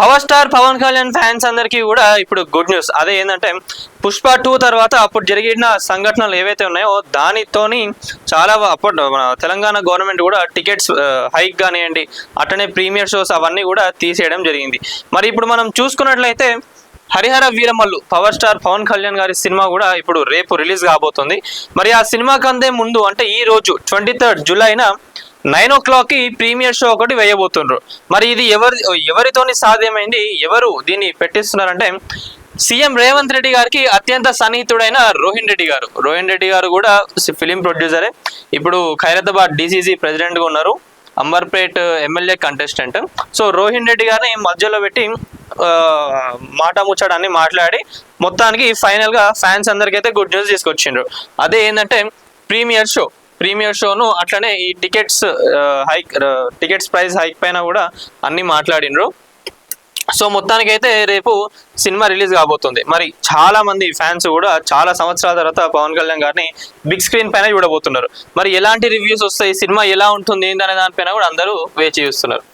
Power star Pawan Kalyan fans అందరికీ కూడా ఇప్పుడు గుడ్ న్యూస్. అదే ఏంటంటే పుష్ప 2 తర్వాత అప్పుడు జరిగిన సంఘటనలు ఏవైతే ఉన్నాయో దానితోని చాలా అప్పుడు మన తెలంగాణ గవర్నమెంట్ కూడా టికెట్స్ హైక్ కానివ్వండి, అట్లనే ప్రీమియర్ షోస్ అవన్నీ కూడా తీసేయడం జరిగింది. మరి ఇప్పుడు మనం చూసుకున్నట్లయితే హరిహర వీరమల్లు పవర్ స్టార్ పవన్ కళ్యాణ్ గారి సినిమా కూడా ఇప్పుడు రేపు రిలీజ్ కాబోతుంది. మరి ఆ సినిమాకి అందే ముందు అంటే ఈ రోజు 23 జూలైన 9 o'clockకి ప్రీమియర్ షో ఒకటి వేయబోతుండ్రు. మరి ఇది ఎవరితోని సాధ్యమైంది, ఎవరు దీన్ని పెట్టిస్తున్నారంటే సీఎం రేవంత్ రెడ్డి గారికి అత్యంత సన్నిహితుడైన రోహిన్ రెడ్డి గారు కూడా ఫిలిం ప్రొడ్యూసరే. ఇప్పుడు ఖైరతాబాద్ డిసిసి ప్రెసిడెంట్గా ఉన్నారు, Amberpet MLA contestant. So Rohin Reddy గారిని మధ్యలో పెట్టి మాట ముచ్చడాన్ని మాట్లాడి మొత్తానికి ఫైనల్గా ఫ్యాన్స్ అందరికైతే గుడ్ న్యూస్ తీసుకొచ్చిండ్రు. అదే ఏంటంటే ప్రీమియర్ షోను అట్లనే ఈ టికెట్స్ ప్రైస్ హైక్ పైన కూడా అన్ని మాట్లాడినరు. సో మొత్తానికైతే రేపు సినిమా రిలీజ్ కాబోతుంది. మరి చాలా మంది ఫ్యాన్స్ కూడా చాలా సంవత్సరాల తర్వాత పవన్ కళ్యాణ్ గారిని బిగ్ స్క్రీన్ పైన చూడబోతున్నారు. మరి ఎలాంటి రివ్యూస్ వస్తాయి, సినిమా ఎలా ఉంటుంది ఏంటనే దానిపైన కూడా అందరూ వేచి చూస్తున్నారు.